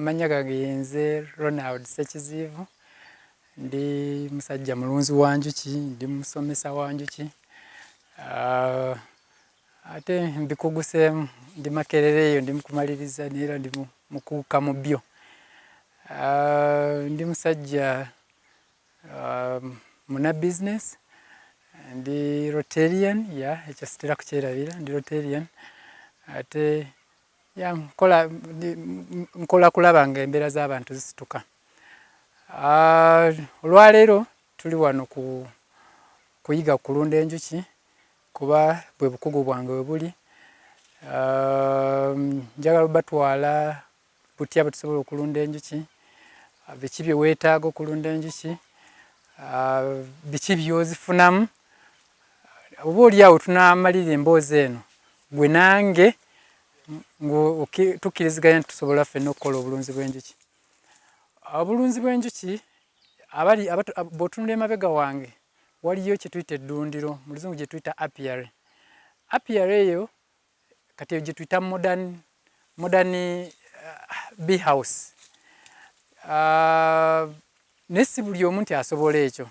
Amanya gange nze Ronald Ssekiziivu. Ndi musajja mulunzi wa njuki, ndi musomesa wa njuki. Ate mbikuguseemu, ndi Makerere eyo ndi mukumaliriza neera ndi mukuuka mu byo. Ndi musajja muna business, ndi Rotarian, ekyo sitera kukyerabira, ndi Rotarian. Ate nkola kulaba nga embeera z'abantu zisituka. Olwaleero tuli wano kuyiga kulunda enjuki kuba bwe bukugu bwange we buli. Njagala batwala butya butusobola okulunda enjuki, biki bye weetaaga okulunda enjuki, biki by'ozifunamu. Oba oliawo tunaamalira emboozi eno gwe nange tukkiriziganya tusobola ffenna okukola obulunzi bw'enjuki. Obulunzi bw'enjuki bw'otunula emabega wange waliyo kye tuyita eddundiro, mu luzungu gye tuyita apiary. Apiary eyo kati eyo gye tuyita modern bee house. Naye si buli omu nti asobola ekyo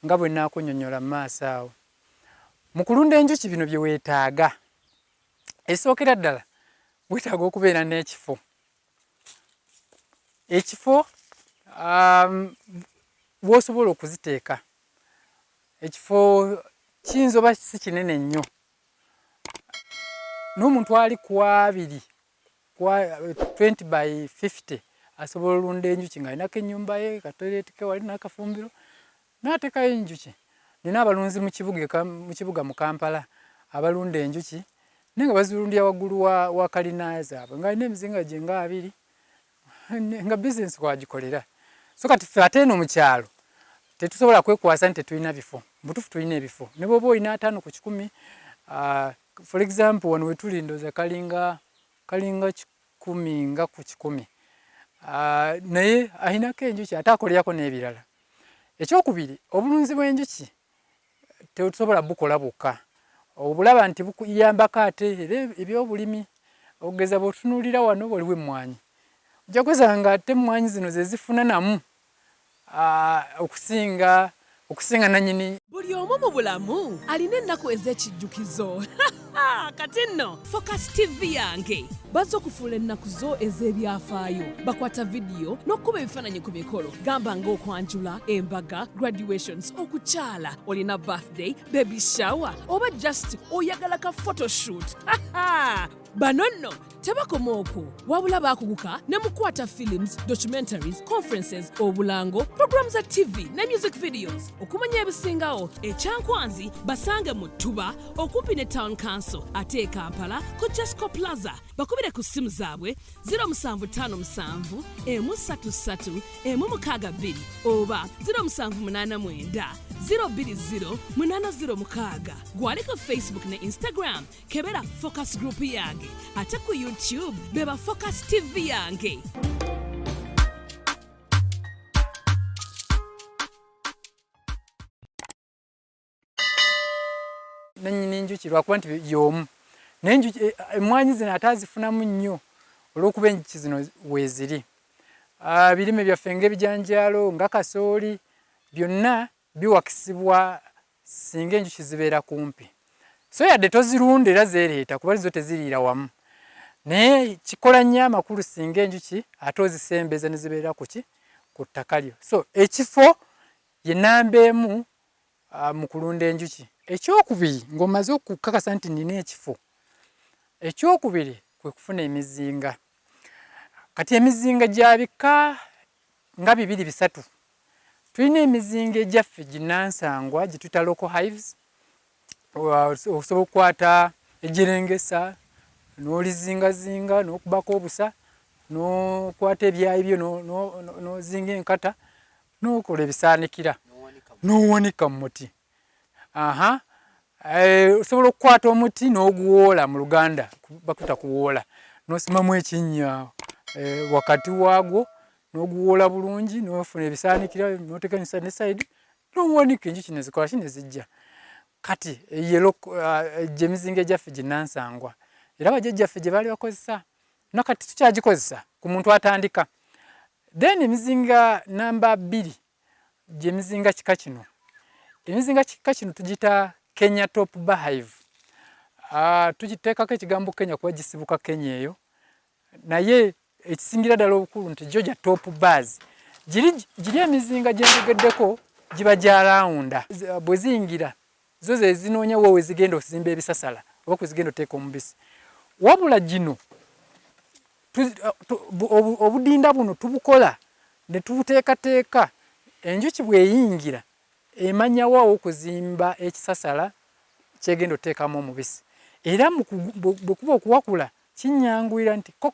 nga bwe nnaakunnyonnyola mu maaso awo. Mu kulunda enjuki bino bye weetaaga, ekisookera ddala weetaaga okubeera n'ekifo. Ekifo w'osobola okuziteeka. Ekifo kiyinza oba si kinene nnyo. N'omuntu ali ku 20 by 50 asobola olunda enjuki ng'alinako ennyumba ye, katoileeti ke wali n'akafumbiro, n'ateekayo enjuki. Nina abalunzi mu kibuga mu Kampala abalunda enjuki naye nga bazirundira waggulu wa kalina zaabwe ng'alina emizinga gye nga 2 nga bizinesi kwagikolera. So kati ffe ate eno mu kyalo tetusobola kwekwasa nti tetulina bifo. Butuufu tulina ebifo. Ne bw'oba olina 5 ku 10, for example wano we tuli ndowooza kalinga 10 nga ku 10. Naye alinako enjuki ate akolerako n'ebirala. Ekyokubiri, obulunzi bw'enjuki tetusobola bukola bwokka. Obulaba nti bukuyambako ate era ebyobulimi. Okugeza bw'otunuulira wano waliwo emmwanyi. Ojja kwesanga ate emmwanyi zino ze zifuna namu okusinga nannyini. Buli omu mu bulamu alina ennaku ez'ekijjukizo. Kati nno Focus TV yange bazze okufuula ennaku zo ez'ebyafaayo. Bakwata vidiyo n'okkuba ebifaananyi ku mikolo. Gamba ng'okwanjula, embaga, graduations, okukyala, olina birthday, baby shower, oba just oyagala ka photoshoot. Bano nno tebakoma okwo, wabula baakuguka ne mukwata films, documentaries, conferences, obulango, programs za TV ne music videos. Okumanya ebisingawo, ekyankwanzi basange mu Ttuba okumpi ne Town Council ate e Kampala ku Jesco Plaza. Bakubire ku ssimu zaabwe 0757 133 162 oba 0789 020 806. Gwaliko Facebook ne Instagram kebera Focus Group yange, ate ku YouTube beba Focus TV yange. Nannyini enjuki lwakuba nti y'omu. Naye enjuki emmwanyi zino ate azifunamu nnyo olw'okuba enjuki zino weeziri. Birime byaffe ng'ebijanjaalo nga kasooli byonna biwakisibwa singa enjuki zibeera kumpi. So yadde tozirunda era zeereeta kuba zo teziriira wamu. Naye kikola nnyo amakulu singa enjuki ate ozisembeza ne zibeera ku ttaka lyo. So ekifo ye nnamba emu mu kulunda enjuki. Ekyokubiri ng'omaze okukakasa nti nina ekifo. Ekyokubiri kwe kufuna emizinga. Kati emizinga gya bika nga 2-3. Tulina emizinga egyaffe ginnansangwa gye tuyita local hives. Osobola okukwata ejjerengesa n'olizingazinga n'okubako obusa n'okwata ebyayi byo n'ozinga enkata n'okola ebisaanikira n'owanika mu muti. Osobola okukwata omuti n'oguwoola mu Luganda bakuta kuwoola n'osimamu ekinnya wakati waagwo n'oguwoola bulungi n'ofuna ebisaanikira n'oteekanyisa ne sayidi n'owanika enjuki ne zikola ki ne zijja. Kati emizinga egyaffe ginnansangwa era bajjajjaffe gye baali bakozesa nakati tukyagikozesa ku muntu atandika. Then emizinga namba 2 je mizinga kika kino. Emizinga kika kino tugita Kenya top beehive. Tugiteekako ekigambo Kenya kuba gisibuka Kenya eyo. Naye ekisingira ddala obukulu nti Georgia top bars. Giri emizinga gye njogeddeko giba gya rawunda. Bwe ziyingira zo ze zinoonya wowe zigenda okuzimba ebisasala oba kuzigenda oteeka omubisi. Wabula gino obudinda buno tubukola ne tubuteekateeka enjuki bweyingira emanya wa okuzimba ekisasala kyegenda oteekamu omubisi. Era bwe kuba okuwakula kinyanguyira nti ko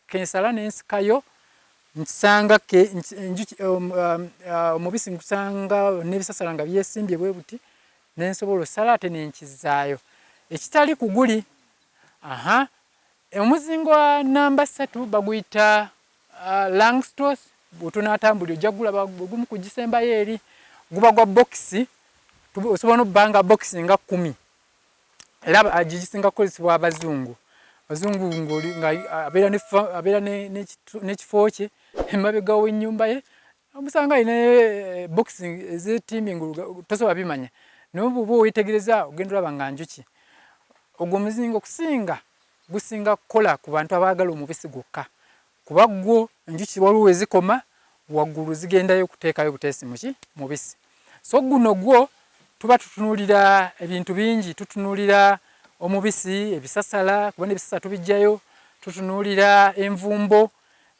kensala n'ensikayo nsanga omubisi nkusanga n'ebisasala nga byesimbye bwe buti n'ensobola osala ate n'enkizaayo. Ekitali kuguli omuzingo namba 3 baguyita Langstroth. Bw'otunaatambulira ojja gulaba gumu ku gisembayo eri guba gwa bokisi. Osobola n'obbanga bokisi nga 10. Era gisinga kukozesebwa abazungu. Abazungu abeera n'ekifo kye emabega w'ennyumba ye. Omusanga alina bokisi ez'ettimbi tosobola bimanya. Naye bw'oba weetegereza ogenda olaba nga njuki. Ogwo omuzingo gusinga kukola ku bantu abaagala omubisi gwokka. Kuba gwo enjuki waliwo ezikoma waggulu zigendayo kuteekayo buteesi mubisi. So guno gwo tuba tutunuulira ebintu bingi. Tutunuulira omubisi, ebisasala, kuba n'ebisasala tubijjayo. Tutunuulira envumbo.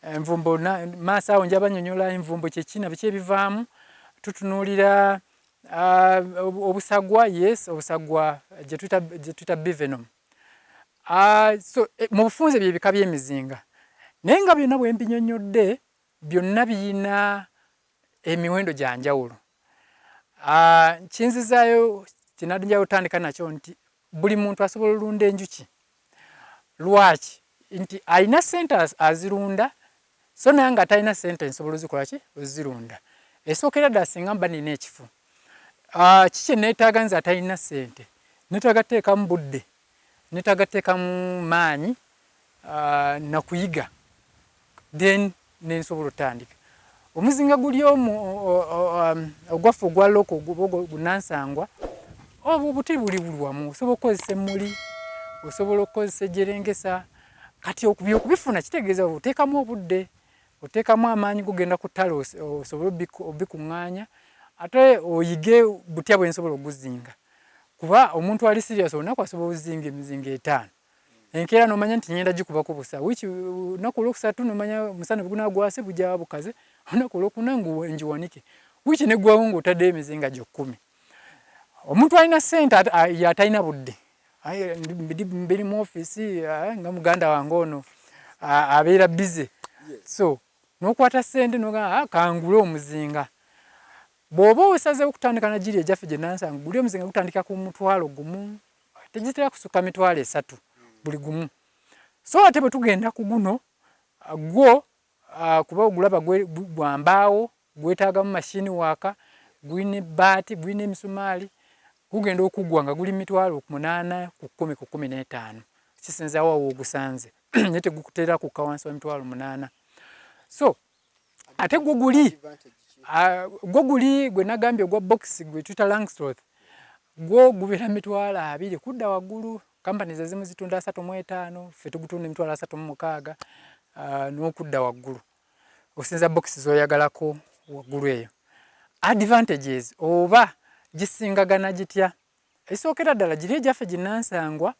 Envumbo maaso awo njaba nnyonnyola envumbo kye kina biki ebivaamu. Tutunuulira obusagwa, yes, obusagwa gye tuyita bivenom. So mu bufunze bye bika by'emizinga. Naye nga byonna bwe mbinnyonnyodde byonna biyina emiwendo gya njawulo. Kinzizaayo kinadinjayo otandika nakyo nti buli muntu asobola olunda enjuki. Lwaki? Nti alina ssente azirunda, so naye nga talina ssente nsobola ozikola ki? Ozirunda. Esookera ddala singa mba nina ekifo. Kiki neetaaga nze atalina ssente? Neetaaga teekamu budde, neetaaga teekamu maanyi nakuyiga, then nensobola otandika. Omuzinga guli ogwaffe ogwa loko gunansangwa, obuti buli wamu. Osobola okukozesa emmuli, osobola okukozesa ejjerengesa. Kati okubifuna kitegeeza oteekamu obudde, oteekamu amaanyi gugenda ku ttale osobole obikuŋŋaanya, ate oyige butya bwensobola oguzinga. Kuba omuntu ali serious olunaku asobola ozinga emizinga 5. Enkeera n'omanya nti ngenda gikubako busa. Olunaku olwokusatu n'omanya omusana gunaagwase bujja bukaze. Olunaku olwokuna njiwanike. Wiiki neggwawo ng'otaddeyo emizinga gyo 10. Omuntu alina ssente atalina budde. Mbiri mu ofiisi nga muganda wange ono abeera bize. So n'okwata ssente n'ogamba kangule omuzinga. Bw'oba osazeewo okutandika na giri egyaffe gye nansanga, guli omuzinga gutandika ku mutwalo gumu, tegitera kusukka mitwalo 3 buli gumu. So ate bwe tugenda ku guno gwo kuba ogulaba gwa mbaawo, gwetaagamu mashini waaka, gulina ebbaati, gulina emisumaali, gugenda okuggwa nga guli mitwalo 8 ku 10 ku 15. Kisinza wa ogusanze. Naye tegukutera kukka wansi wa mitwalo 8. So ate gwo guli gwe nagambye ogwa box gwe tuyita Langstroth, gwo gubeera mitwalo 2 kudda waggulu. Companies ezimu zitunda 35, ffe tugutunda emitwalo 36 n'okudda waggulu. Osinza box z'oyagalako waggulu eyo. Advantages oba gisingagana gitya? Esookera ddala giri egyaffe ginnansangwa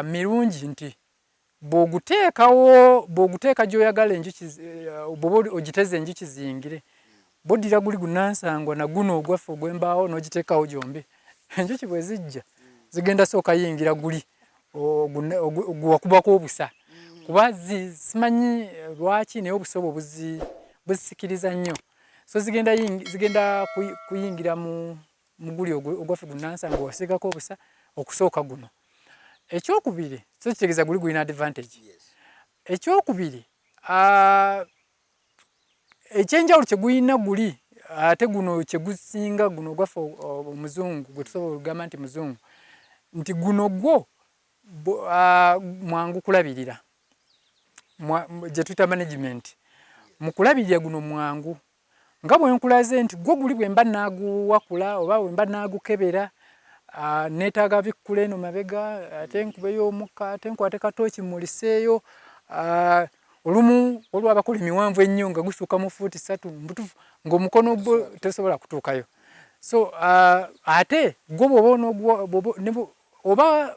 mirungi nti bw'oguteeka gy'oyagala enjuki, bw'oba ogiteze enjuki ziyingire, bw'oddira guli gunansangwa na guno ogwaffe ogw'embaawo n'ogiteekawo gyombi, enjuki bwe zijja zigenda sooka yingira guli gwakubako obusa. Kuba simanyi lwaki naye obusa obwo buzisikiriza nnyo. So zigenda kuyingira mu guli ogwaffe gunansangwa wasiigako obusa okusooka guno. Ekyokubiri, so kitegeeza guli gulina advantage. Ekyokubiri, ekyenjawulo kye gulina guli ate guno kye gusinga guno ogwaffe omuzungu gwe tusobola okugamba nti muzungu, nti guno gwo mwangu kulabirira. gye tuyita management mukulabirira guno mwangu nga bwe nkulaze nti gwo guli bwe mba naaguwakula oba bwe mba naagukebera neetaaga bikkula eno mabega ate nkubeyo omukka ate nkwate katooki muliseeyo olumu olwo abakola emiwanvu ennyo nga gusuuka mu fuuti 3 mbutufu ng'omukono gwo tesobola kutuukayo so ate gwo bw'oba oba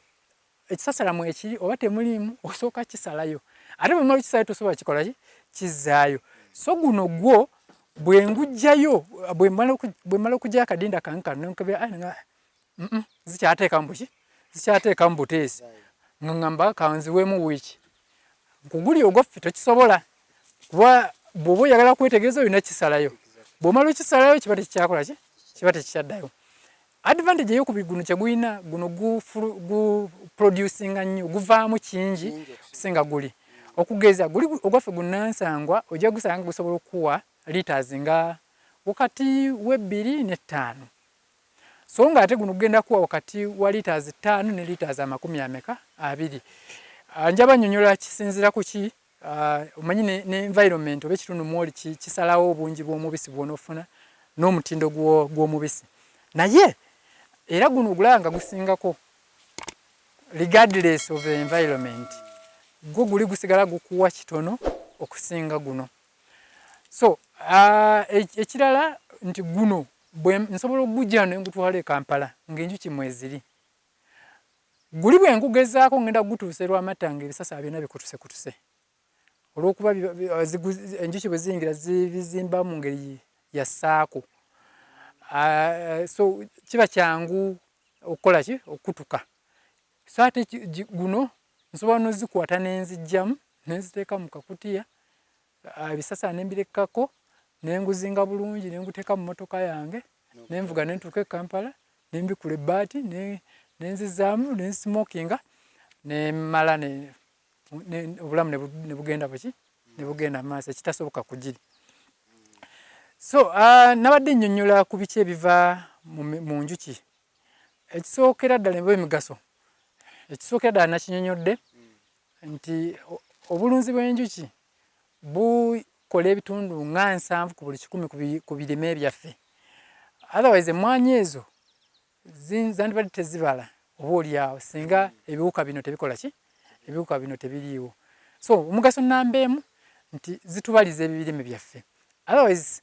ekisasalamu ekiri oba temuliimu osooka kisalayo ate bwe mmala okisalayo tosobola kikola ki kizzaayo so guno gwo bwe ngujjayo bwe mmala okugyayo akadinda kange kano nenkebera zikyateekamu buki zikyateekamu buteesi nga ŋŋamba kanziweemu wiiki nkuguli ogwaffe tokisobola kuba bw'oba oyagala kwetegereza olina kisalayo bw'omala okisalayo kiba tekikyakola ki kiba tekikyaddayo advantage ey'okubiri guno kyegulina guno guproducinga nnyo guvaamu kingi singa guli okugeza guli ogwaffe gunansangwa ojja gusanga gusobola okuwa liters nga wakati we2 ne 5 so nga ate guno gugenda kuwa wakati wa liters 5 ne liters 20 njaba nnyonnyola kisinziira ku ki omanyi ne environment oba ekitundu mwoli kisalawo obungi bw'omubisi bw'onoofuna n'omutindo gw'omubisi naye era guno ogulaba nga gusingako regardless of the environment gwo guli gusigala gukuwa kitono okusinga guno so ekirala nti guno nsobola okugujja ne ngutwala e Kampala ng'enjuki mweziri guli bwe nkugezaako ngenda gutuuse lw'amatanga ebisasa byonna bikutuse olw'okuba enjuki bwe ziyingira bizimba mu ngeri ya ssaako so kiba kyangu okukola ki okutuka so ate guno nsobola n'ozikwata nenzijjamu nenziteeka mu kakutiya ebisasa nembirekkako nenguzinga bulungi nenguteeka mu motoka yange nenvuga nentuuka e Kampala nembikula ebbaati nenzizaamu nensmokinga nemala obulamu ne bugenda buki ne bugenda maaso ekitasoboka kugiri so nabadde nnyonnyola ku biki ebiva mu njuki ekisookera ddala eba emigaso ekisookera ddala nakinyonnyodde nti obulunzi bw'enjuki bukola ebitundu nga 7 ku buli 100 ku birime byaffe otherwise emmwanyi ezo zandibadde tezibala oba oliawo singa ebiwuka bino tebikola ki ebiwuka bino tebiriiwo so omugaso nnamba emu nti zitubaliza ebirime byaffe otherwise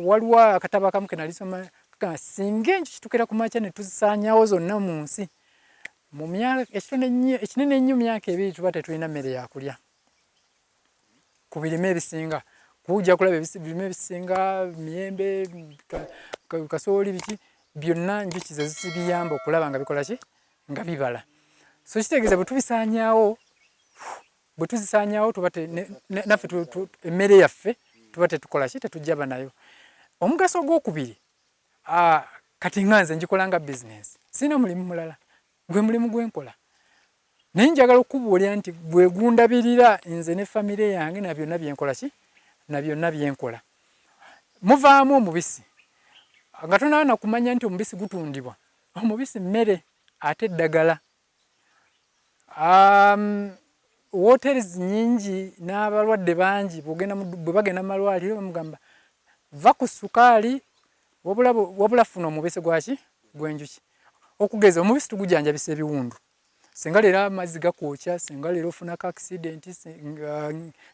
waliwo akatabo akamu ke nali soma singa enjuki tukera ku makya ne tuzisaanyawo zonna mu nsi mu myaka ekinene ennyo myaka 2 tuba tetulina mmere yakulya ku birime ebisinga kujja kulaba ebirime ebisinga miyembe kasooli biki byonna njuki ze zibiyamba okulaba nga bikola ki nga bibala so kitegeeza bwe tuzisaanyawo tuba naffe emmere yaffe tuba tetukola ki tetujjaba nayo omugaso gw'okubiri kati nga nze njikola nga bizinesi sina mulimu mulala gwe mulimu gwenkola naye njagala okubuulira nti bwe gundabirira nze ne famire yange na byonna byenkola ki na byonna byenkola muvaamu omubisi nga tonaana kumanya nti omubisi gutundibwa omubisi mmere ate eddagala hotels nyingi n'abalwadde bangi bwe bagenda mu malwaliro bamugamba va ku sukaali wabula funa omubisi gwaki gwenjuki okugeza omubisi tugujjanjabisa ebiwundu singa leero amazzi gakwokya singa leero ofunako accident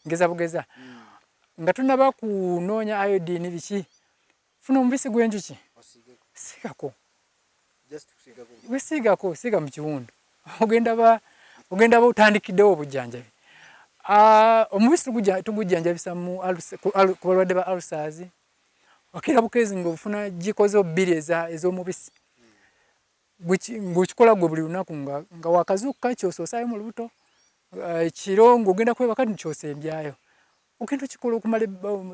ngeza bugeza nga tunaba kunoonya iodine biki funa omubisi gwenjuki sigako wesiigako siiga mu kiwundu ogenda ba otandikiddewo obujjanjabi omubisi tugujjanjabisa ku balwadde ba ulcers okera bukezi ng'ofuna gikoze 2 ez'omubisi ng'okikola gwe buli lunaku nga wakazuuka ky'osoosayo mu lubuto ekiro ng'ogenda kwebaka ntikyosembyayo ogenda okikola okumala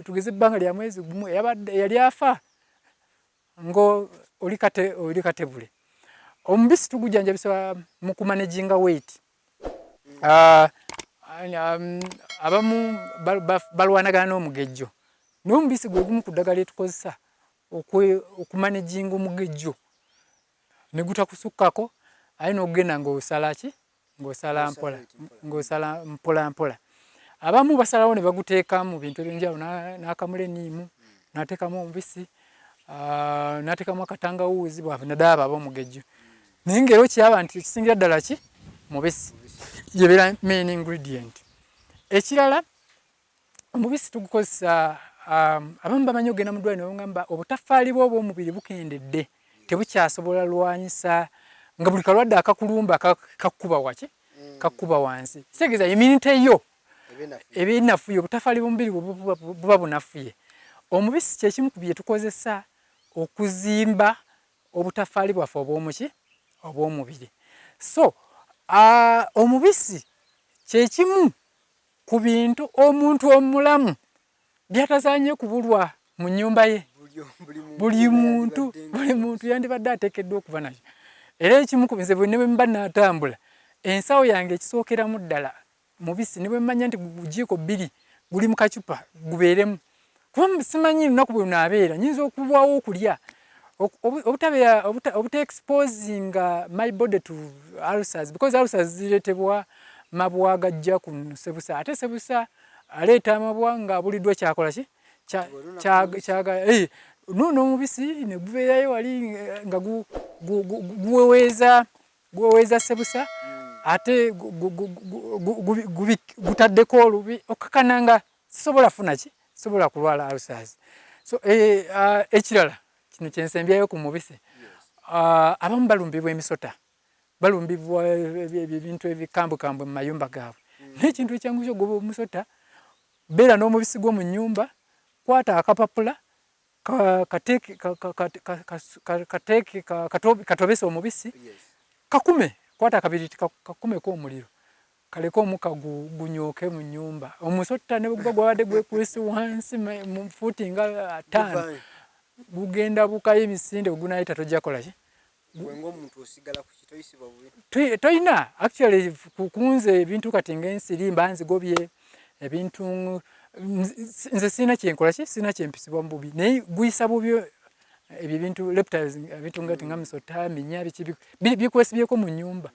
tugeze ebbanga lya mwezi gumu yali afa ng'oli katebule omubisi tugujjanjabisa mu kumanaginga weight abamu balwanagana n'omugejjo n'omubisi gwe gumu ku ddagala lyetukozesa okumanaginga omugejjo ne gutakusukkako aye n'ogenda ng'osala ki ng'osala mpola mpola abamu basalawo ne baguteeka mu bintu eby'enjawulo n'akamule niimu n'ateekamu omubisi n'ateekamu akatangawuuzi bw'abe naddala ab'omugejjo naye ng'era okiraba nti ekisingira ddala ki mubisi yebeera main ingredient. Ekirala omubisi tugukozesa abamu bamanyi ogenda mu ddwaliro ngamba obutafaali bwo obw'omubiri bukendedde tebukyasobola lwanyisa nga buli kalwadde akakulumba kakkuba waki kakkuba wansi kitegeeza immunity yo eba enafuye obutafaali bw'omubiri buba bunafuye. Omubisi kyekimu ku bye tukozesa okuzimba obutafaali bwaffe obw'omubiri. So omubisi kyekimu ku bintu omuntu omulamu byatasaanye kubulwa mu nnyumba ye. Buli muntu yandibadde ateekeddwa okuba nakyo. Era ekimu ku nze ne bwe mba n'atambula ensawo yange ekisookeramu ddala mubisi ne bwe mmanya nti gujiiko 2 guli mu kacupa gubeeremu. Kuba simanyi lunaku bwe lunaabeera nyinza okubwawo okulya obuta-exposing my body to ulcers because ulcers zireetebwa mabwa gajja ku sebusa ate sebusa aleeta amabwa nga buliddwa kyakola ki n'omubisi ne gubeerayo wali nga guweweeza sebusa ate gutaddeko olubi okakana nga sisobola funa ki sisobola kulwala ulcers. So ekirala kino kyensembyayo ku mubisi abamu balumbibwa emisota balumbibwa ebintu ebikambwekambwe mu mayumba gaabwe n'ekintu ekyangu kyogoba omusota beera n'omubisi gwo mu nnyumba kwata akapapula katobesa omubisi kakume kwata akabiriti kakumeko omuliro kaleko omukka gunyooke mu nnyumba omusota ne bwe gwabadde gwekwese wansi mu fuuti nga 5 gugenda bukayo emisinde gunaayita tojja kola ki ng'omuntu osigala ku kitoyisibwa bubi toyina actually kunze ebintu kati ng'ensiri mba nzigobye ebintu nze sina kyenkola ki sina kyempisibwa mu bubi naye guyisa bubi ebyo bintu reptiles ebintu nga misota minya bikwesibyeko mu nnyumba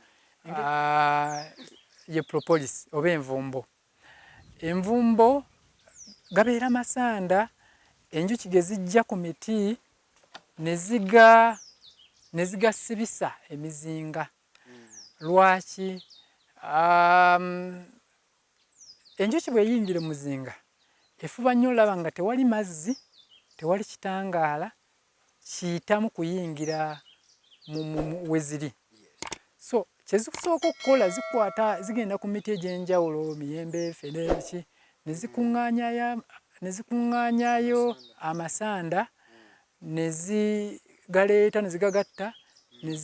ye propolis oba envumbo gabeera masanda enjuki ge zijja ku miti ne zigasibisa emizinga. Lwaki enjuki bw'eyingira muzinga efuba nnyo olaba nga tewali mazzi tewali kitangaala kiyitamu kuyingira we ziri. So kyezisooka okukola zigenda ku miti egy'enjawulo miyembe fene ki ne zikuŋŋaanyayo amasanda ne zigaleeta ne zigagatta ne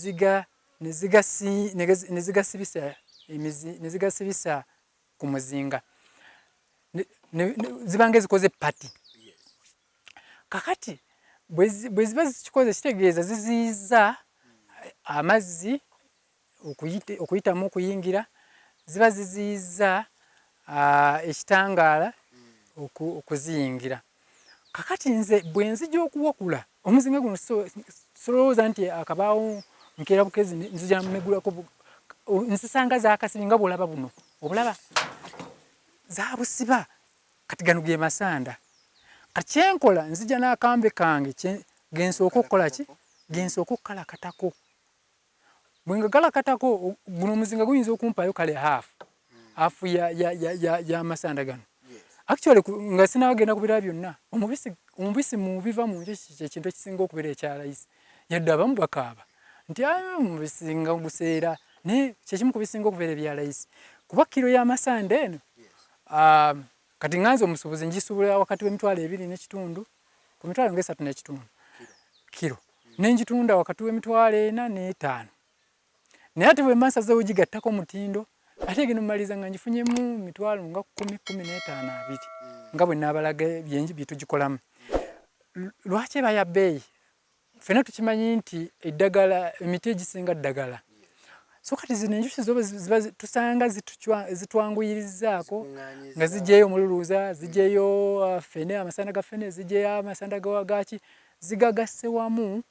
zigasibisa ku muzinga zibanga ezikoze pati. Kakati bwe ziba zikikoze kitegeeza ziziyiza amazzi okuyitamu okuyingira ziba ziziyiza ekitangaala okuziyingira. Kakati nze bwe nzija okuwakula omuzinga guno solowooza nti akabaawo nkeera bukezi nzija mmegulako nzisanga zaakasibi nga bw'olaba buno obulaba zaabusiba kati gano ge masanda. Kati kyenkola nzija n'akambe kange gensooka okukola ki gensooka okukalakatako. Bwe ngagalakatako guno omuzinga guyinza okumpaayo kale hafu y'amasanda gano. Actually nga sinagenda ku birala byonna omubisi mu biva mu njuki kyekintu ekisinga okubeera ekyalayisi yadde abamu bakaaba nti omubisi nga guseera naye kyekimu ku bisinga okubeera ebyalayisi kuba kiro y'amasanda eno kati nganze omusuubuzi ngisuubula wakati w'emitwalo 2.5 ku mitwalo nga 3.5 kiro nenjitunda wakati w'emitwalo 4 n'5 naye ate bwe masazeewo gigattako omutindo ate gino mmaliza nga ngifunyemu mitwalo nga 10-15 nga bwe naabalaga bye tugikolamu. Lwaki eba ya bbeeyi? Ffenna tukimanyi nti eddagala emiti egisinga ddagala. So kati zino enjuki ziba tusanga zitwanguyirizaako nga zijjayo omululuuza zijjayo ffene amasanda ga ffene zijjayo amasanda gaki zigagasse wamu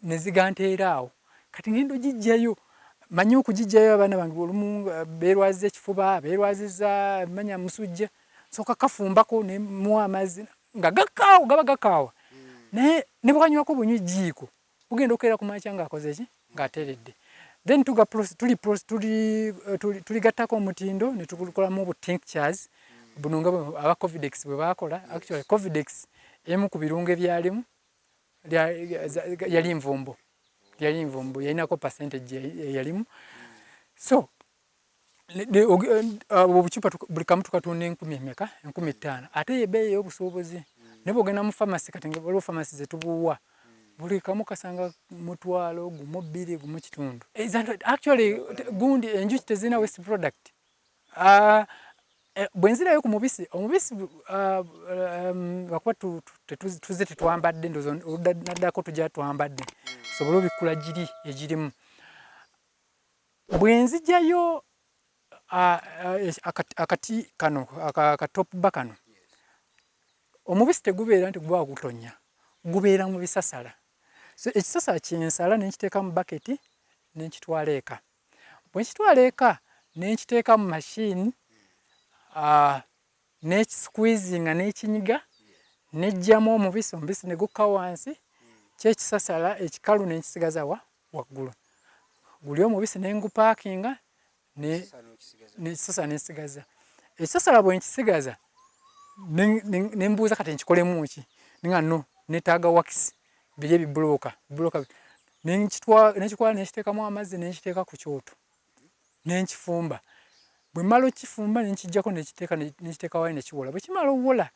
ne ziganteeraawo kati ngendo gijjayo manyi okugijjayo abaana bange olumu beerwaziza ekifuba beerwaziza manya musujja soka kafumbako ne muwa amazzi nga gakaawo gaba gakaawa naye ne bwakanywako bunywi jiiko ugenda okeera ku makya ng'akoze ki ng'ateredde then tuligattako omutindo ne tukolamu obutinctures buno nga aba covidex bwe baakola actually covidex emu ku birungo ebyalimu yali nvumbo yalinako percentage yalimu so obucupa buli kamu tukatunda 10,000 ate yebeeyi y'obusuubuzi ne bw'ogenda mu pharmacy kati waliwo pharmacy ze tubuwa buli kamu kasanga mutwalo gumu bbiri gumu kitundu actually gundi enjuki tezina waste product bwenzirayo ku mubisi omubisi wakuba tuze tetwambadde ndozo naddako tujja twambadde sobola obikkula giri egirimu bwenzijjayo akati kano akatopuba kano omubisi tegubeera nti guba gutonya gubeera mu bisasala so ekisasala kyensala nenkiteeka mu baketi nenkitwala eka bwe nkitwala eka nenkiteeka mu machine nekisqueezinga nekinyiga nejjamu omubisi ne gukka wansi kyekisasala ekikalu nenkisigaza waggulu guli omubisi nengupaakinga nekisasala nensigaza ekisasala bwe nkisigaza nembuuza kati nkikolemu ki ninga no netaaga wakisi biri ebibulooka nekitwala nekiteekamu amazzi nekiteeka ku kyoto nenkifumba bwe mmala okifumba nenkijjako nekiteeka wayi nekiwola bwe kimala owola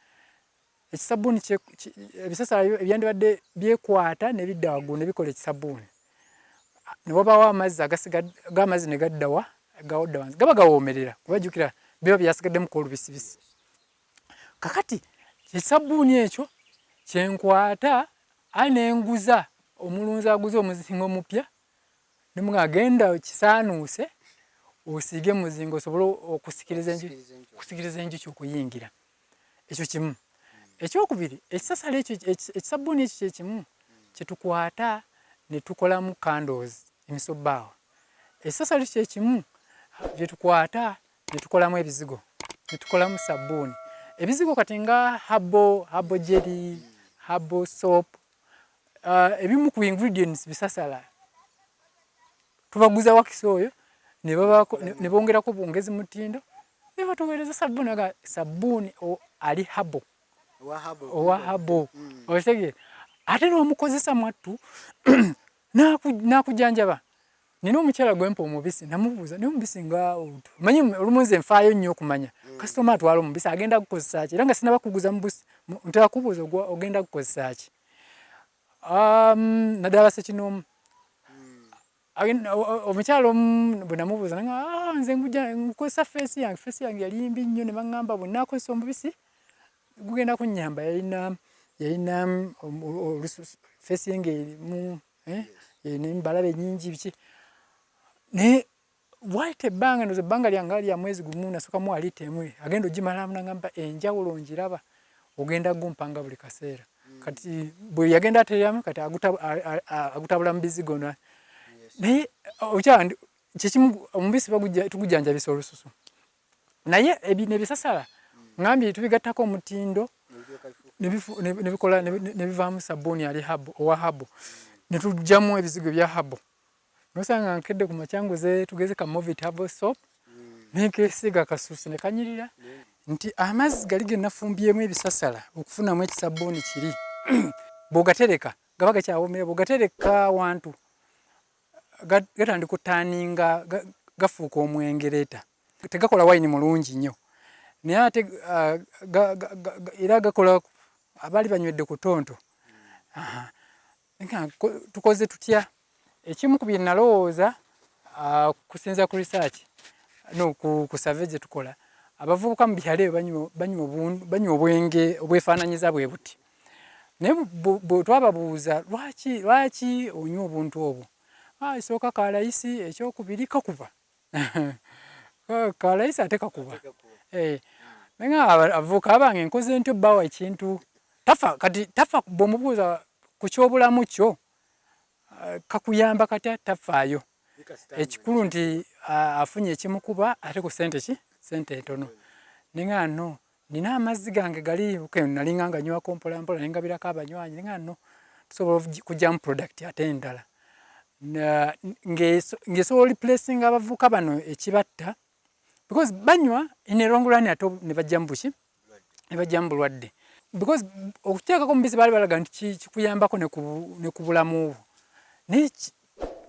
ekisabbuuni ebisasala ebyandibadde byekwata nebidda waggulu nebikola ekisabbuuni ne wabaawo amazzi ag'amazzi ne gaddawa gawodda wansi gaba gawoomerera kuba jjukira biba byasigaddemuko olubisibisi kakati ekisabbuuni ekyo kyenkwata ayi nenguza omulunzi aguza omuzingo omupya nemuga agenda kisaanuuse osiige muzingo osobole okusikiriza enjuki okuyingira ekyo kimu ekyokubiri ekisasala ekyo ekisabbuuni ekyo kyekimu kyetukwata ne tukolamu candles emisobbaawa ekisasala ekyo kyekimu byetukwata ne tukolamu ebizigo ne tukolamu sabbuuni ebizigo kati nga habo jelly habo soap ebimu ku ingredients bisasala tubaguza wakisi oyo ne bongerako bwongezi mutindo ne batuweereza sabbuuni aga sabbuuni ali habo owa habo otegere ate n'omukozesa mwattu nakujanjaba nina omukyala gwempa omubisi namubuuza naye omubisi nga manyi olumu nze nfaayo nnyo okumanya kasitoma atwala omubisi agenda gukozesa ki era nga sinaba kuguza mubisi ntera kubuuza ogenda gukozesa ki naddala sekinoomu omukyala omu bwe namubuuza nga nze nkozesa feesi yange yali mbi nnyo ne baŋŋamba bwe naakozesa omubisi gugenda kunnyamba yalina feesi ye ng'erimu nembalabe nyingi biki naye waita ebbanga ndoza ebbanga lyange lya mwezi gumu nasookamu aliita emu agenda ogimalamu nagamba enjawulo ngiraba ogenda gumpanga buli kaseera kati bwe yagenda ateeramu kati agutabula mu bizigo naye okyala kyekimu omubisi tugujjanjabisa olususu naye nebisasala ngambye tubigattako omutindo nebikola nebivaamu sabbuuni ali owa habo netujjamu ebizigo bya habo nosanga nkedde ku makyanguze tugeze ka movit habo soap nekesiga kasuusi ne kanyirira nti amazzi gali ge nafumbyemu ebisasala okufunamu ekisabbuuni kiri bw'ogatereka gaba gakyawoomera bw'ogatereka wantu gatandika kutaaninga gafuuka omwengereeta tegakola wayini mulungi nnyo naye ate era gakola abaali banywedde ku tonto tukoze tutya ekimu ku bye nalowooza kusinza ku research ku survey gye tukola abavubuka mu byalo eyo banywa obwenge obwefaananyiza bwe buti naye bwe twababuuza lwaki onywa obuntu obwo esooka kalayisi ekyokubiri kakuba kalayisi ate kakuba naye nga abavubuka abange nkoze ntyo bbawa ekintu tafa bw'omubuuza ku kyobulamu kyo kakuyamba katya tafaayo ekikulu nti afunye ekimukuba ate ku sente entono. Ninga no nina amazzi gange gali nalinga nga nywako mpolampola nengabirako abanywanyi ninga no tusobola kujjamu product ate endala. Ngesobola replacing abavubuka bano ekibatta because banywa in a long run ate ne bajjamu buki ne bajjamu bulwadde because okuteekako mubisi baali balaga nti kikuyambako ne ku bulamu bwo. Naye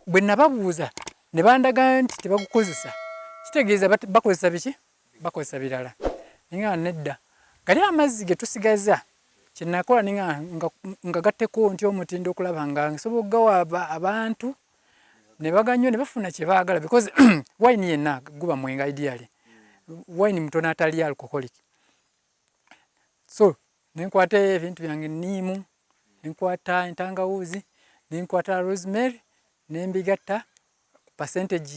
bwe nababuuza ne bandaga nti tebagukozesa kitegeeza bakozesa biki bakozesa birala. Ninga nedda gali amazzi ge tusigaza kyenakola nga gatteko nti omutindo okulaba nga nsobola okugawa abantu ne baganywa ne bafuna kye baagala because wine yenna guba mwenga ideally wine mutono atali alcoholic. So nenkwata ebintu byange niimu nenkwata entangawuzi nenkwata rosemary nembigatta percentage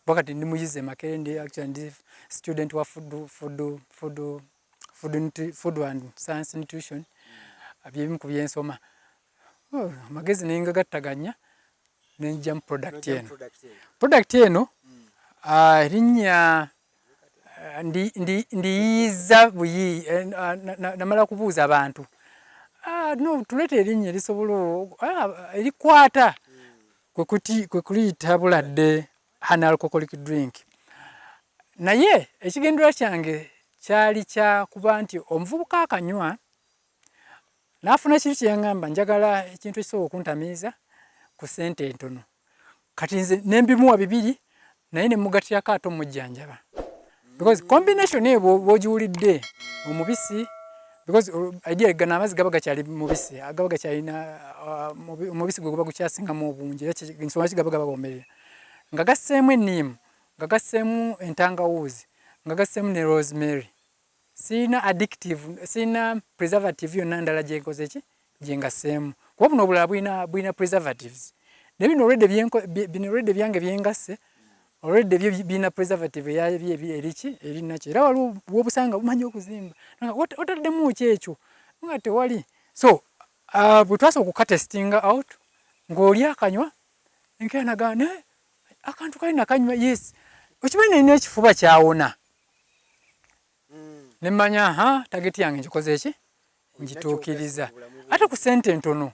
wakati ndi muyize Makerere actually ndi student wa food and science nutrition abyebimu ku byensoma magezi nengagattaganya nenjjamu product eno erinnya ndiyiza buyi namala kubuuza abantu no tulete erinnya erisobola erikwata kwe kuliyita buladde analcoholic drink. Naye ekigendera kyange kyali kya kuba nti omuvubuka akanywa n'afuna kintu kye yaŋŋamba njagala ekintu ekisobola okuntamiiza ku ssente entono kati nze nembimuwa 2 naye ne mugatirako ate omujjanjaba because combination eyo bw'ogiwulidde omubisi because idea gana amazzi gaba gakyali mubisi agaba gakyalina omubisi gwe guba gukyasingamu obungi ensonga ki gaba bomerera nga gasseemu enniimu nga gasseemu entangawuuzi nga gasseemu ne rosemary sina addictive sina preservative yonna ndala gyenkoze ki gyengasseemu kuba buno obulala bwina preservatives ne bino already byange byengasse already bina preservative eriki erinaki era waliwo wobusanga bumanyi okuzimba otaddemu ki ekyo nga tewali. So bwe twasa okukatestinga out ng'oli akanywa enkeanagane akantu kali nakanywa yes okimanyi nalina ekifuba kyawona nemmanya tageti yange ngikoze eki ngituukiriza ate ku ssente entono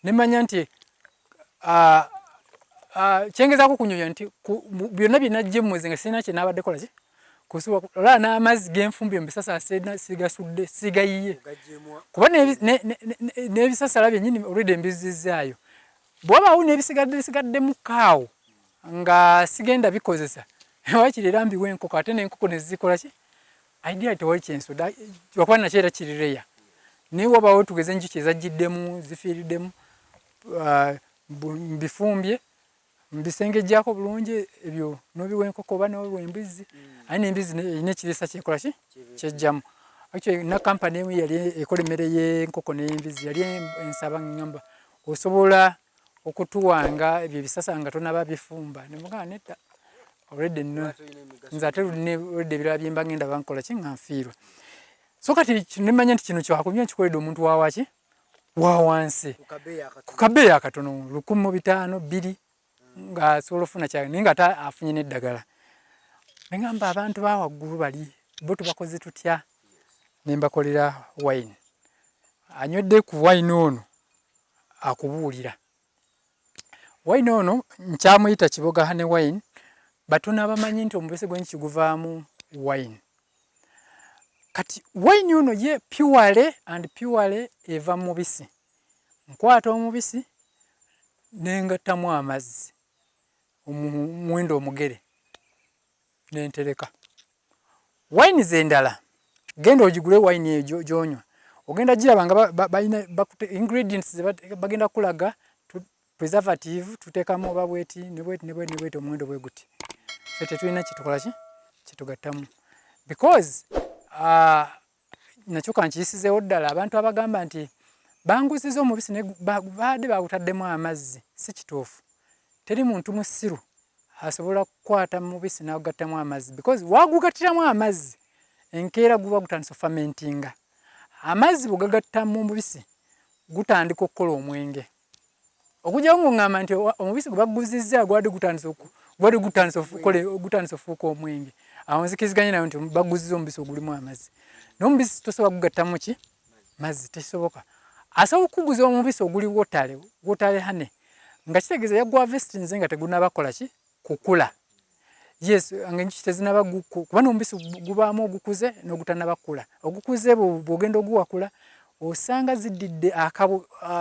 nemmanya nti kyengezaako kunyoya nti byonna byenajje mumwezi nga sirina kye naabadde kola ki kusuba olaba n'amazzi genfumbye mbisasala sigasudde sigayiye kuba n'ebisasala byennyini olwedde mbizizaayo bwabaawo n'ebisigaddemu kaawo nga sigenda bikozesa wakiri era mbiwa enkoko ate n'enkoko nezikola ki idea tewali kyensoda lwakuba nakyera kirireya naye wabaawo tugeze enjuki ezajjiddemu zifiiriddemu mbifumbye mbisengejjako bulungi ebyo n'obiwa enkoko oba n'obiwa embuzi aye n'embuzi erina ekiriisa kyekola ki kyejjamu actually na kampani emu yali ekola emmere y'enkoko n'embuzi yali ensaba ngamba osobola okutuwanga ebyo ebisasa nga tonaba bifumba nemugaa nedda already nze ate already ebirala byemba ngenda bankola ki nga nfiirwa. So kati nemanya nti kino kyakunywa nkikoledde omuntu wawaki wawansi ku kabeeyi akatono 1,500 2 nga asobola ofuna kyange naye nga ate afunye n'eddagala nengamba abantu bawaggulu bali bo tubakoze tutya nembakolera wine anywedde ku wine ono akubuulira wine ono nkyamuyita kiboga ne wine batono abamanyi nti omubisi gwenki guvaamu wine kati wine ono ye purely eva mubisi nkwata omubisi nengattamu amazzi omuwendo omugere nentereka wine zendala genda ogigule wine eyo gyonywa ogenda giraba nga balina ingredients bagenda kulaga preservative tuteekamu oba bweti nebweti omuwendo bwe guti fe tetulina kitukola ki kitugattamu because nakyo kankiyisizeewo ddala abantu abagamba nti banguziza omubisi baadde bawutaddemu amazzi si kituufu teri muntu musiru asobola kukwata mubisi n'agugattamu amazzi because wagugattiramu amazzi enkeera guba gutandisa fermentinga amazzi bwe gagatta mu mubisi gutandika okukola omwenge okujja ng'ongamba nti omubisi gwe baguzizza gwali gutandise ofuuka omwenge. Awo nzikiziganya nayo nti baguzizza omubisi ogulimu amazzi. N'omubisi tosobola kugattamu ki? Mazzi tekisoboka. Asobola okuguza omubisi oguli wotale hane. Nga kitegeeza yaggwa vesti nze nga tegunnaba kukola ki? Kukula. Yes, ng'enjuki tezinaba kuba n'omubisi gubaamu ogukuze n'ogutannaba kukula. Ogukuze bw'ogenda oguwakula osanga ziddidde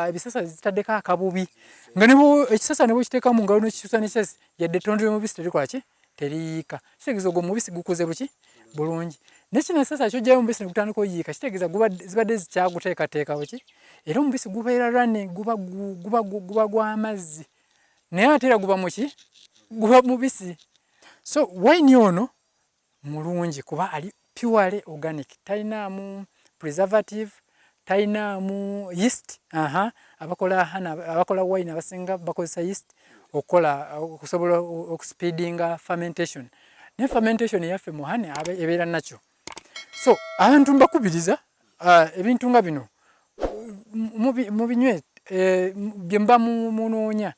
ebisasa zitaddeko akabubi. Nga ekisasa ne bw'okiteeka mu ngalo n'okikyusa n'ekyasi yadde ettondo ly'omubisi terikola ki? Teriyiika. Kitegeeza ogwo omubisi gukuze buki? Bulungi. Ne kino ekisasa ky'oggyayo omubisi ne gutandika oyiika kitegeeza zibadde zikyaguteekateeka buki? Era omubisi gubeera lwane guba gw'amazzi. Naye ate era guba muki? Guba mubisi. So wine ono mulungi kuba ali purely organic. Talinaamu preservative, talinaamu yeast. Abakola wine abasinga bakozesa yeast okusobola okuspeedinga fermentation. Ne fermentation yaffe muhane ebeera nakyo. So abantu mbakubiriza ebintu nga bino mubinywe bye mba munoonya.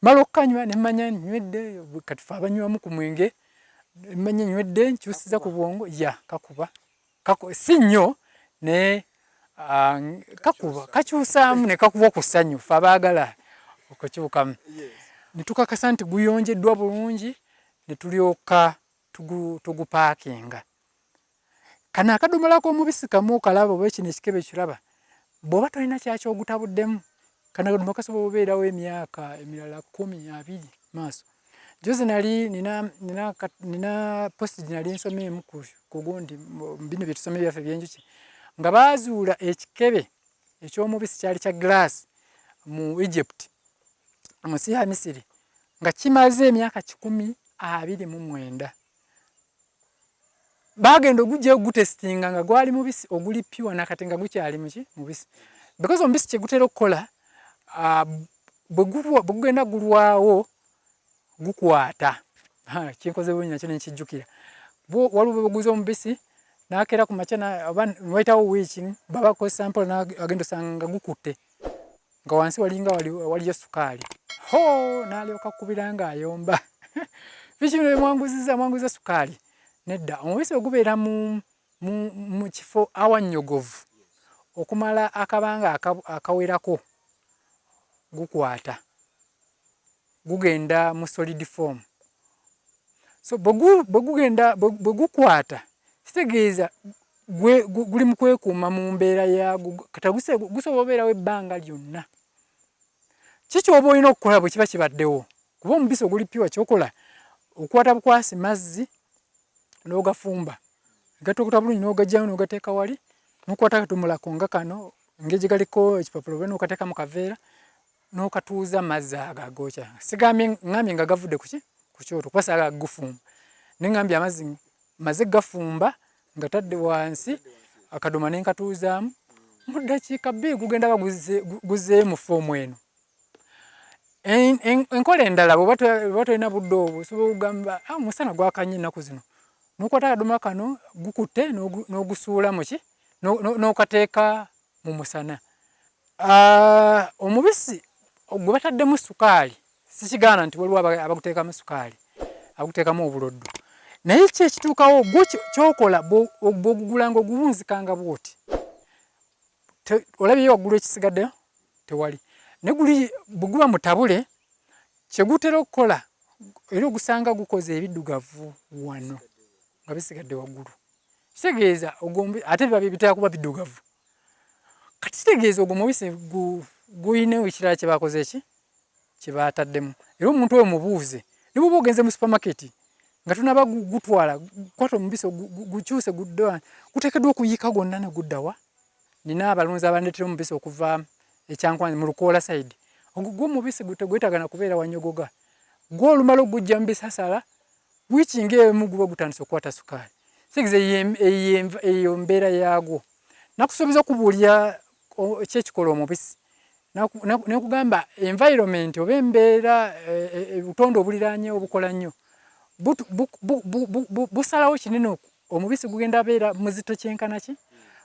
Mala okukanywa ne mmanya nywedde katufa abanywamu ku mwenge mmanya nywedde nkyusiza ku bwongo kakuba si nnyo ne kakuba kakyusaamu ne kakuba ku ssanyu fe abaagala okukyukamu. Ne tukakasa nti guyonjeddwa bulungi ne tulyoka tugupaakinga. Kano akadomola k'omubisi kamu okalaba oba kino ekikebe kiraba bw'oba tolina kyaki ogutabuddemu kano akadomola kasobola obeerawo emyaka emirala 10-20 maaso. Jozi nali nina post nali nsomeemu ku gundi bino bye tusome byaffe by'enjuki nga baazuula ekikebe eky'omubisi kyali kya glass mu Egypt mu nsi ya Misiri nga kimaze emyaka 129. Bagenda ogujja ogutestinga nga gwali mubisi oguli pure nakati nga gukyali mubisi. Because omubisi kye gutera okukola bwe gugenda gulwawo gukwata. Kinkoze bulungi nakyo nenkijjukira. Waliwo bwe baguza omubisi n'akeera ku makya wayitawo weeking babako sample agenda osanga gukutte nga wansi waliyo sukaali. N'alyoka kukubira ng'ayomba. Biki bino mwanguza sukaali? Nedda omubisi ogubeera mu kifo awannyogovu okumala akabanga akawerako gukwata gugenda mu solid form. So bwe gukwata kitegeeza guli mu kwekuuma mu mbeera yago kata gusobola obeerawo ebbanga lyonna. Kikyoba olina okukola bwe kiba kibaddewo kuba omubisi oguli pure kyokola okwata bukwasi mazzi n'ogafumba gatokuta bulungi n'ogajjayo n'ogateeka wali n'okwata akadomola nga kano ng'egye galiko ekipapulo oba n'okateeka mu kaveera n'okatuuza mazzi agagokya. Ngambye nga gavudde ku kyoto kuba saaga gufumba. Ne ngambye amazzi maze gafumba nga tadde wansi akadomola ne nkatuuzaamu mu ddakiika 2 gugenda baguzzeeyo mu foomu eno. Enkola endala bw'oba tolina budde obwo osobola okugamba omusana gwakanye ennaku zino n'okwata akadomola kano gukutte n'ogusuula n'okateeka mu musana. Omubisi gwe bataddemu sukaali sikigaana nti waliwo abaguteekamu sukaali aguteekamu obuloddo. Naye ki ekituukawo kyokola bw'ogugula ng'oguwunzikanga bw'oti olabyeyo waggulu ekisigaddeyo tewali. Ne guli bwe guba mutabule kye gutera okukola era ogusanga gukoze ebiddugavu wano nga bisigadde waggulu. Kitegeeza ate biba bitera kuba biddugavu. Kati kitegeeza ogwo omubisi guyina ekirala kye bakoze kye baataddemu. Era omuntu oyo mubuuze ne bw'oba ogenze mu supermarket nga tunaba gutwala kwata omubisi gukyuse gudde guteekeddwa okuyiika gwonna ne gudda wa. Nina abalunzi abandeetera omubisi okuva ekyankwanzi mu Lukoola side. Ogwo omubisi gwetagana kubeera wanyogoga. Gwe olumala ogujja mu bisasala wiikinga emu guba gutandise okukwata sukaali. Kitegeeza eyo mbeera yaagwo. Nakusuubiza okubuulira kyekikola omubisi. Nekugamba environment oba embeera obutonde obuliraanye obukola nnyo busalawo kinene omubisi gugenda beera muzito kyenkana ki,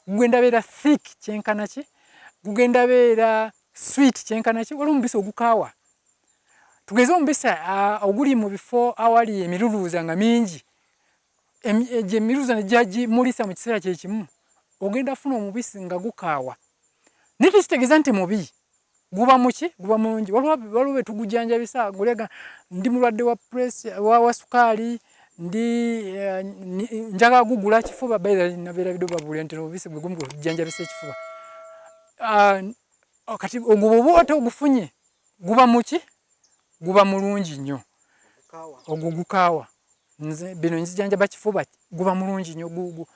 gugenda beera thick kyenkana ki, gugenda beera sweet kyenkana ki. Waliwo omubisi ogukaawa tugeze omubisi oguli mu bifo awali emiruluuza nga mingi emiruuza ne gyagimulisa mu kiseera kye kimu ogenda funa omubisi nga gukaawa naye tekitegeeza nti mubi guba muki guba mulungi waliwo be tugujanjabisa gulega ndi mulwadde wa wa sukaali ndi njagala gugula kifuba nabeera bidoba buli nti obubisi bwe gumu gujanjabisa ekifuba kati ogubobote ogufunye guba muki guba mulungi nnyo ogugukaawa nze bino nzijanjaba kifuba guba mulungi nnyo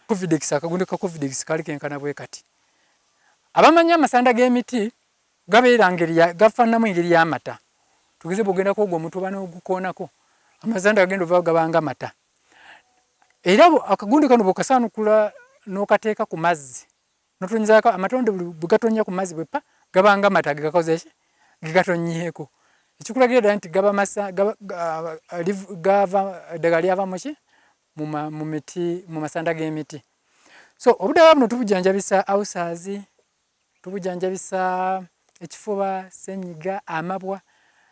Covidex akagunde ka Covidex kali kenkana bwe kati abamanya amasanda g'emiti gabeera ngeri gafaanamu engeri y'amata tugeze bwogenda kwogwa omutuba n'ogukoonako amazanda gagenda ova gabanga amata era akagunde kano bw'okasaanukula n'okateeka ku mazzi notonyizaako amatonde bwe gatonya ku mazzi bwe pa gabanga amata gegakoze ki gegatonyeeko ekikulagira ddala nti eddagala lyava muki mu miti mu masanda g'emiti so obuddawa buno tubujanjabisa awusaazi tubujanjabisa ekifuba senyiga amabwa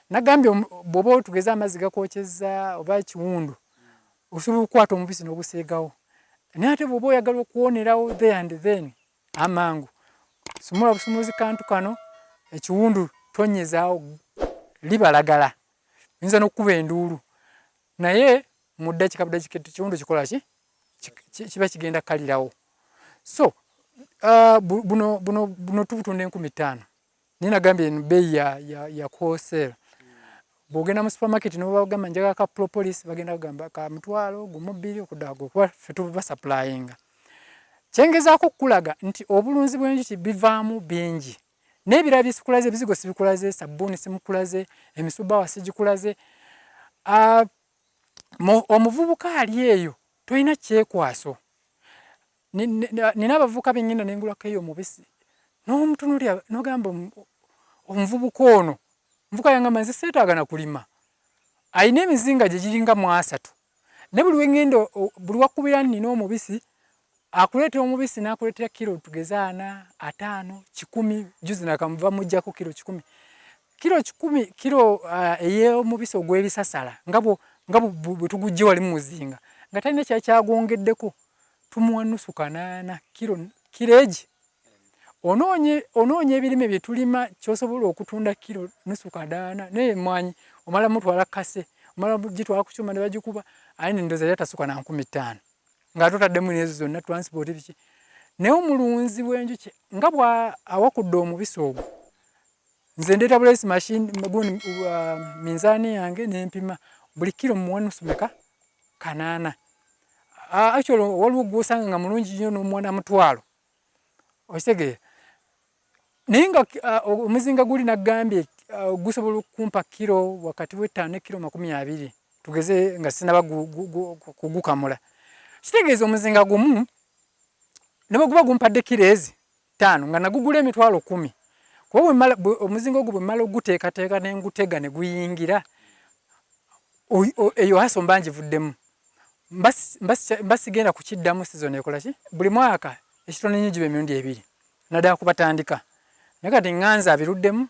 nagambye bw'oba otugeza amazzi gakwokeza oba ekiwundu osobola okukwata omubisi n'oguseegawo naye ate bw'oba oyagala okuwonerawo there and then amangu sumula busumuzi kantu kano ekiwundu tonyezaawo libalagala yinza n'okkuba enduulu naye mu ddakiika buddakiika ekiwundu kikola ki kiba kigenda kalirawo so buno tubutunda 50,000 naye nagambye bbeeyi ya wholesale bw'ogenda mu supermarket n'obagamba njagala ka propolis bagenda kugamba ka mutwalo gumu bbiri okuddago kuba ffe tubasuplyinga kyengezaako okukulaga nti obulunzi bw'enjuki bivaamu bingi n'ebirala bisikulaze ebizigo sibikulaze sabbuuni simukulaze emisubbaawa sigikulaze omuvubuka ali eyo tolina kyekwaso nina abavubuka bengenda nengulako eyo omubisi n'omutunuulya n'ogamba omuvubuka ono muvubuka yangamba nze seetaaga na kulima alina emizinga gye giringa mu 3 ne buli wengenda buli wakubira nina omubisi akuleetera omubisi n'akuleetera kilo tugeze 4 5 10 juzi nakamuva mujjako kilo 10 kilo ey'omubisi ogw'ebisasala nga bwe tugujje wali mu muzinga nga talina kyali kyagwongeddeko tumuwa nusu kanaana kilo egi onoonye ebirime bye tulima ky'osobola okutunda kilo nusu kanaana naye mwanyi omala mutwala kase omala gitwala ku kyuma ne bagikuba aye nendoza yatasuka na 50,000 nga totaddemu n'ezo zonna transport biki naye omulunzi w'enjuki nga awakudde omubisi ogwo nze ndeeta bulesi machine minzaani yange nempima buli kilo muwa nusu meka kanaana actually waliwo gw'osanga nga mulungi nnyo n'omuwa na mutwalo okitegeera naye nga omuzinga guli nagambye gusobola okumpa kilo wakati w'5 ne kilo 20 tugeze nga sinaba kugukamula kitegeeza omuzinga gumu ne bwe gumpadde kilo ezi 5 nga nagugula emitwalo 10 kuba omuzinga ogwo bwe mmala oguteekateeka ne ngutega ne guyingira eyo haso mba ngivuddemu mba sigenda kukiddamu sizoni ekola ki buli mwaka ekitone nnyo giba emirundi 2 naddala kubatandika naye kati ŋŋanza abiruddemu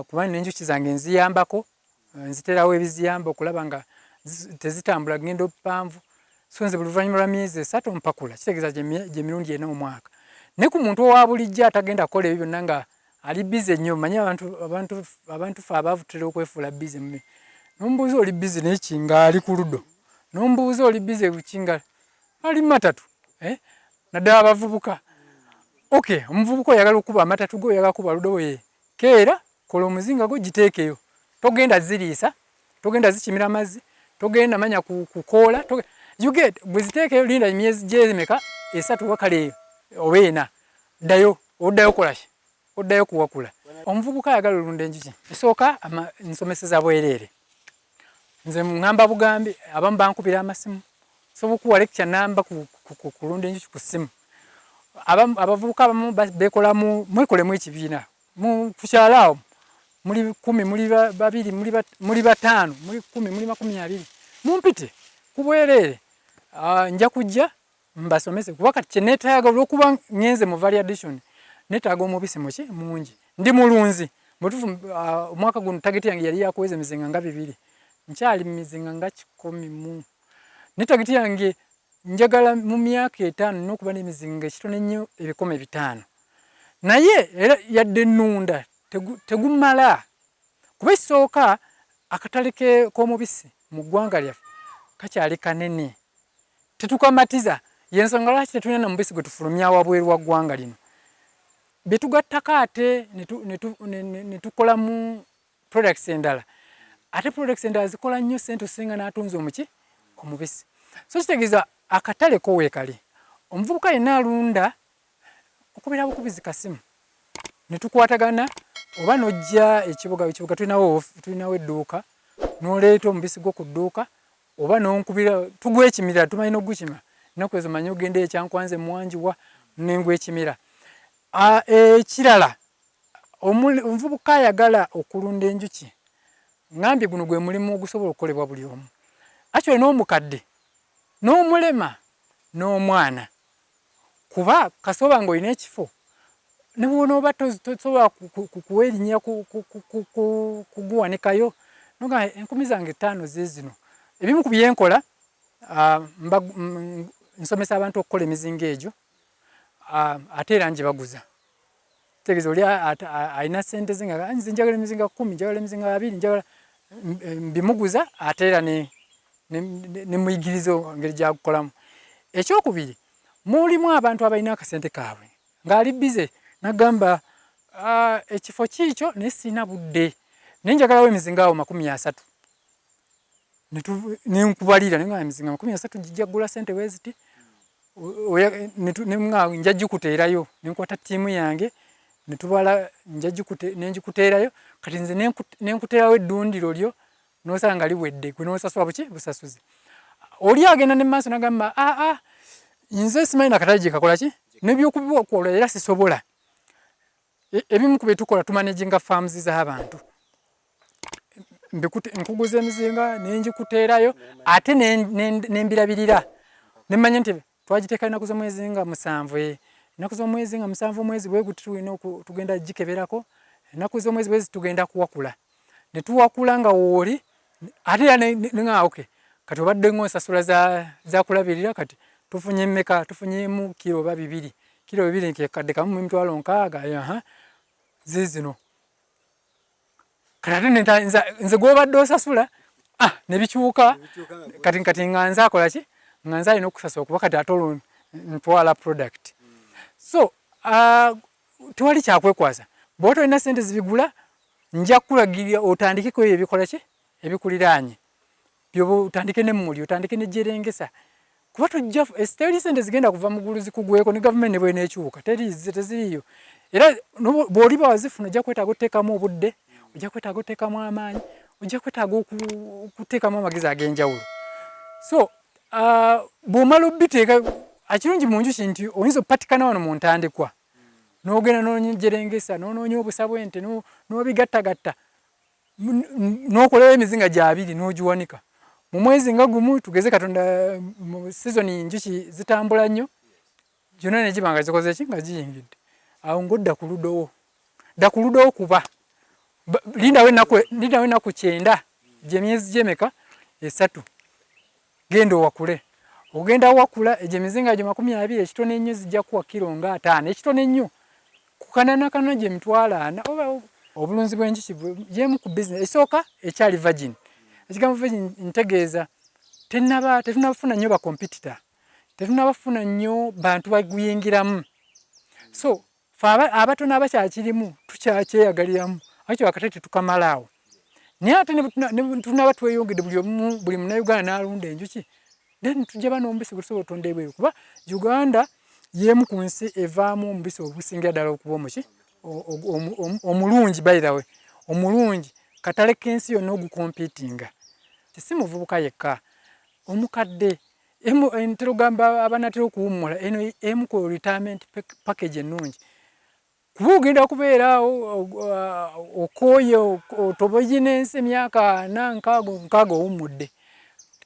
kuba n'enjuki zange nziyambako nziterawo ebiziyamba okulaba nga tezitambula genda obupanvu so nze buli luvannyuma lwa myezi 3 mpakula kitegeeza gye mirundi 4 omwaka naye ku muntu owa bulijjo atagenda kukola ebyo byonna nga ali bize nnyo manye abantu fe abaavu tutera okwefuula bize n'ombuuza oli bize naye kinga ali ku luddo n'ombuuza oli bize kinga ali matatu naddala abavubuka okay omuvubuka oyagala okuba amatatu go oyagala kuba ludo ye keera kola omuzinga go giteekeyo togenda ziriisa togenda zikimira amazzi togenda manya kukoola you get bwe ziteekeyo linda emyezi gyemeka 3 wakale oba 4 oddayo kola ki oddayo kuwakula omuvubuka ayagala olunda enjuki esooka nsomeseza bwereere nze ŋŋamba bugambi abamu bankubira amasimu sobola okuwa lecture namba kulunda enjuki ku ssimu abavubuka abamu bekolamu mwekolemu ekibiina ku kyalo awo muli 10 muli 2 muli 5 muli 10 muli 20 mumpite kubwereere nja kujja mbasomese kuba kati kye neetaaga olw'okuba ngenze mu value addition neetaaga omubisi mungi ndi mulunzi mutufu omwaka guno target yange yali yakuweza emizinga nga 2 nkyali mizinga nga 10 ne target yange njagala mu myaka 5 n'okuba n'emizinga ekitone nnyo ebikome 5 naye era yadde nnunda tegumala kuba ekisooka akatale k'omubisi mu ggwanga lyaffe kakyali kanene tetukamatiza yensonga lwaki tetulina na mubisi gwe tufulumya wabweru wa ggwanga lino betugattako ate ne tukolamu products endala ate products endala zikola nnyo ssente osinga n'atunza omubisi so kitegeeza akatale ko weekali omuvubuka yenna alunda okubeera bukubizi kasimu ne tukwatagana oba n'ojja ekibuga tulinawo edduuka n'oleeta omubisi gwo ku dduuka oba n'onkubira tugwekimira tumanyi n'ogukima ennaku ezo manyi ogenda ekyankwanze mwanjiwa n'engwekimira ekirala omuvubuka ayagala okulunda enjuki ngambye guno gwe mulimu ogusobola okukolebwa buli omu actually n'omukadde n'omulema n'omwana kuba kasoba ng'olina ekifo ne bw'onooba tosobola kukuwa erinnya kuguwanikayo noga enkumi zange 5 zizino ebimu ku byenkola nsomesa abantu okukola emizinga egyo ate era ngibaguza tegeeza oli alina ssente ze nga nze njagala emizinga 10 njagala emizinga 2 njagala mbimuguza ate era ne muyigiriza ngeri gyakukolamu ekyokubiri mulimu abantu abalina akasente kaabwe ng'ali bize nagamba ekifo kiikyo naye sirina budde naye njagalawo emizinga awo 30 nenkubalira nenga emizinga 30 gijja kugula ssente weziti nja gikuteerayo nenkwata ttiimu yange netubala nenjikuteerayo kati nze nenkuteerawo eddundiro lyo nosanga liwedde gwe nosasula busasuzi oli agenda ne maaso nagamba nze simanyi nakatale gye kakola ki nebyokubiwakola era sisobola ebimu ku byetukola tumanaginga farms z'abantu nkuguza emizinga nenjikuteerayo ate nembirabirira nemanya nti twagiteeka ennaku z'omwezi nga 7 ennaku z'omwezi nga 7 omwezi bwe guti tulina tugenda gikeberako ennaku z'omwezi bwezi tugenda kuwakula ne tuwakula nga wooli ate era okay kati obadde ng'onsasula za kulabirira kati tufunye mmeka tufunyemu kilo 2 kilo 2 nkekadde kamu emitwalo 6 zizino kati nze gwobadde osasula nebikyuka kati nga nze akola ki nga nze alina okusasula kuba kati ate olwo ntwala product so tewali kyakwekwasa bw'oba olina ssente zibigula nja kukulagirira otandikeko ebyo ebikola ki ebikuliraanye byoba otandike n'emmuli otandike n'ejjerengesa kuba tojja teri ssente zigenda kuva mu ggulu zikugweko ne gavumenti ne bweneekyuka teziriyo era bw'oliba wazifuna ojja kwetaaga oteekamu obudde ojja kwetaaga oteekamu amaanyi ojja kwetaaga okuteekamu amagezi ag'enjawulo so bw'omala obbiteeka ekirungi mu njuki nti oyinza opatikana wano mu ntandikwa n'ogenda n'onjerengesa n'onoonya obusa bw'ente n'obigattagatta n'okolayo emizinga gya 2 n'ogiwanika mu mwezi nga gumu tugeze Katonda mu sizoni njuki zitambula nnyo gyonna ne giba nga zikoze ki nga giyingidde awo ng'odda ku ludowo kuba lindawo ennaku 9 gy'emyezi gy'emeka 3 genda owakule ogenda wakula egyo emizinga gyo 20 ekitone ennyo zijja kuwa kilo nga 5 ekitone ennyo kukananakana gye mitwala 4 oba obulunzi bw'enjuki yemu ku business esooka ekyali virgin ekigambo virgin ntegeeza tetunabafuna nnyo bakompetita tetunabafuna nnyo bantu baguyingiramu so abatono abakyakirimu tukyakyeyagaliramu akyo akatale tetukamalaawo naye ate tunaba tweyongedde buli munnauganda n'alunda enjuki then tujja ba n'omubisi gwe tusobola otonda ebweru kuba Uganda yemu ku nsi evaamu omubisi obusingira ddala okuba omuki omulungi by the way omulungi katale k'ensi yonna ogukompitinga si muvubuka yekka omukadde ntera ogamba abanatera okuwummula eno emu ku retirement package ennungi kuba ogenda kubeeraawo okooye otoboye n'ensi emyaka 4 owummudde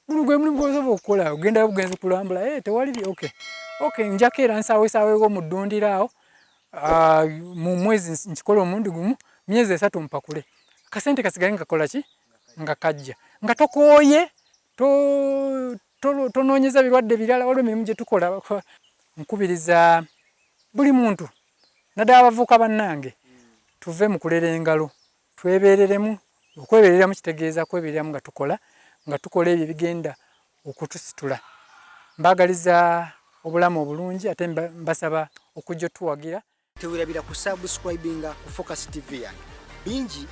guno gwe mulimu gwosobola okukola ogenda bugenzi kulambula tewali okay njako era nsaaweesaaweewo mu ddundiro awo mu mwezi nkikola omundi gumu myezi 3 mpakule kasente kasigaye nga kola ki nga kajja nga tokooye tononyeza birwadde birala waliwo emirimu gye tukola. Nkubiriza buli muntu naddala abavubuka bannange tuve mu kulera engalo twebereremu. Okwebereramu kitegeeza kwebereramu nga tukola ebyo bigenda okutusitula. Mbagaliza obulamu obulungi ate mbasaba okujja tuwagira. Tewerabira ku subscribinga ku Focus TV yange bingi